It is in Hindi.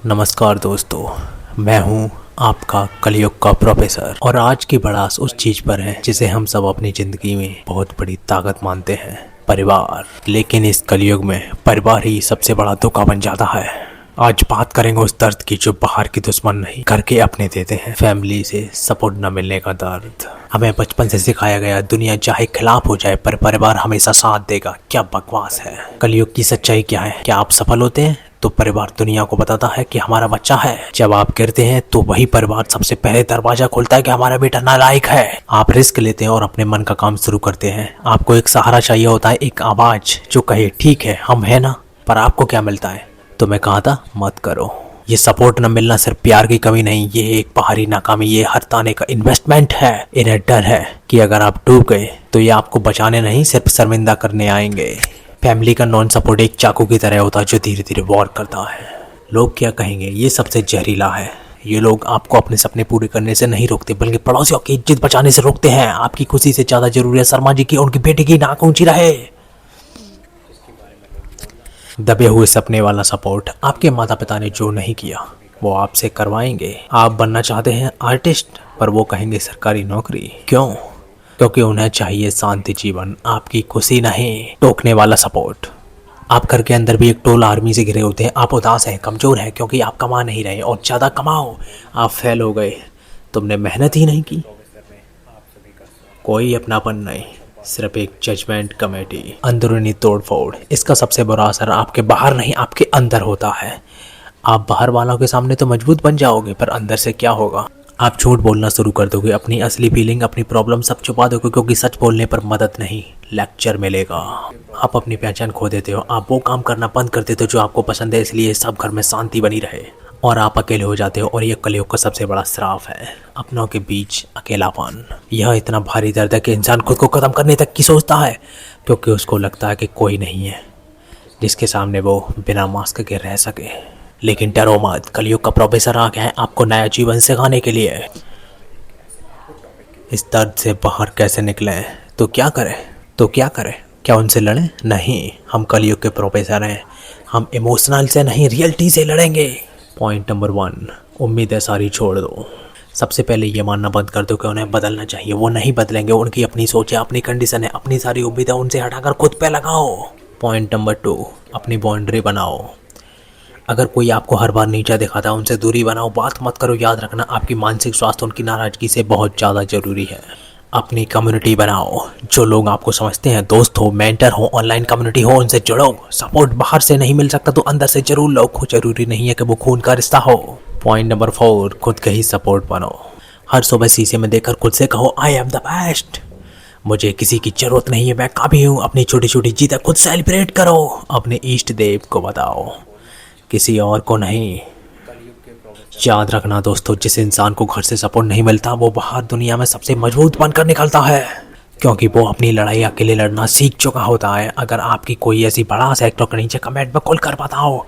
नमस्कार दोस्तों, मैं हूं आपका कलयुग का प्रोफेसर और आज की बड़ास उस चीज पर है जिसे हम सब अपनी जिंदगी में बहुत बड़ी ताकत मानते हैं, परिवार। लेकिन इस कलयुग में परिवार ही सबसे बड़ा धोखा बन जाता है। आज बात करेंगे उस दर्द की जो बाहर की दुश्मन नहीं करके अपने देते हैं। फैमिली से सपोर्ट न मिलने का दर्द। हमें बचपन से सिखाया गया दुनिया चाहे खिलाफ हो जाए पर परिवार हमेशा साथ देगा। क्या बकवास है। कलयुग की सच्चाई क्या है? क्या आप सफल होते हैं तो परिवार दुनिया को बताता है कि हमारा बच्चा है। जब आप गिरते हैं तो वही परिवार सबसे पहले दरवाजा खोलता है कि हमारा बेटा नालायक है। आप रिस्क लेते हैं और अपने मन का काम शुरू करते हैं। आपको एक सहारा चाहिए होता है, एक आवाज जो कहे ठीक है हम है ना। पर आपको क्या मिलता है? तो मैं कहा था मत करो। ये सपोर्ट न मिलना सिर्फ प्यार की कमी नहीं, ये एक बाहरी नाकामी, ये हर ताने का इन्वेस्टमेंट है। इन्हें डर है कि अगर आप डूब गए तो ये आपको बचाने नहीं सिर्फ शर्मिंदा करने आएंगे। फैमिली का नॉन सपोर्ट एक चाकू की तरह होता है जो धीरे धीरे वॉर करता है। लोग क्या कहेंगे ये सबसे जहरीला है। ये लोग आपको अपने सपने पूरे करने से नहीं रोकते बल्कि पड़ोसियों की इज्जत बचाने से रोकते हैं। आपकी खुशी से ज्यादा जरूरी है शर्मा जी की उनकी बेटी की नाक ऊंची रहे। दबे हुए सपने वाला सपोर्ट। आपके माता पिता ने जो नहीं किया वो आपसे करवाएंगे। आप बनना चाहते हैं आर्टिस्ट पर वो कहेंगे सरकारी नौकरी। क्यों? क्योंकि उन्हें चाहिए शांति जीवन, आपकी खुशी नहीं। टोकने वाला सपोर्ट। आप घर के अंदर भी एक टोल आर्मी से घिरे होते हैं। आप उदास हैं, कमजोर हैं क्योंकि आप कमा नहीं रहे और ज़्यादा कमाओ। आप फेल हो गए, तुमने मेहनत ही नहीं की। कोई अपनापन नहीं, सिर्फ एक जजमेंट कमेटी। अंदरूनी तोड़फोड़। इसका सबसे बुरा असर आपके बाहर नहीं आपके अंदर होता है। आप बाहर वालों के सामने तो मजबूत बन जाओगे पर अंदर से क्या होगा? आप झूठ बोलना शुरू कर दोगे, अपनी असली फीलिंग अपनी प्रॉब्लम सब छुपा दोगे क्योंकि सच बोलने पर मदद नहीं लेक्चर मिलेगा। आप अपनी पहचान खो देते हो। आप वो काम करना बंद कर देते हो जो आपको पसंद है इसलिए सब घर में शांति बनी रहे और आप अकेले हो जाते हो। और ये कलयुग का सबसे बड़ा श्राप है, अपनों के बीच अकेलापन। यह इतना भारी दर्द है कि इंसान खुद को खत्म करने तक की सोचता है क्योंकि उसको लगता है कि कोई नहीं है जिसके सामने वो बिना मास्क के रह सके। लेकिन डरो मत, कलयुग का प्रोफेसर आ गया है आपको नया जीवन सिखाने के लिए। इस दर्द से बाहर कैसे निकलें? तो क्या करें? क्या उनसे लड़ें? नहीं, हम कलयुग के प्रोफेसर हैं। हम इमोशनल से नहीं रियलिटी से लड़ेंगे। पॉइंट नंबर 1, उम्मीदें सारी छोड़ दो। सबसे पहले ये मानना बंद कर दो कि उन्हें बदलना चाहिए। वो नहीं बदलेंगे, उनकी अपनी सोच है, अपनी कंडीशन है। अपनी सारी उम्मीदें उनसे हटाकर खुद पे लगाओ। पॉइंट नंबर 2, अपनी बाउंड्री बनाओ। अगर कोई आपको हर बार नीचा दिखाता है उनसे दूरी बनाओ, बात मत करो। याद रखना आपकी मानसिक स्वास्थ्य उनकी नाराजगी से बहुत ज़्यादा जरूरी है। अपनी कम्युनिटी बनाओ, जो लोग आपको समझते हैं, दोस्त हो, मेंटर हो, ऑनलाइन कम्युनिटी हो, उनसे जुड़ो। सपोर्ट बाहर से नहीं मिल सकता तो अंदर से जरूर लो। जरूरी नहीं है कि वो खून का रिश्ता हो। पॉइंट नंबर 4, खुद के ही सपोर्ट बनो। हर सुबह शीशे में देखकर खुद से कहो आई एम द बेस्ट। मुझे किसी की जरूरत नहीं है, मैं काफ़ी हूँ। अपनी छोटी छोटी जीतें खुद सेलिब्रेट करो। अपने इष्ट देव को बताओ, किसी और को नहीं। याद रखना दोस्तों, जिस इंसान को घर से सपोर्ट नहीं मिलता वो बाहर दुनिया में सबसे मजबूत बनकर निकलता है क्योंकि वो अपनी लड़ाई अकेले लड़ना सीख चुका होता है। अगर आपकी कोई ऐसी बड़ा सेक्टर नीचे कमेंट में खुलकर बताओ।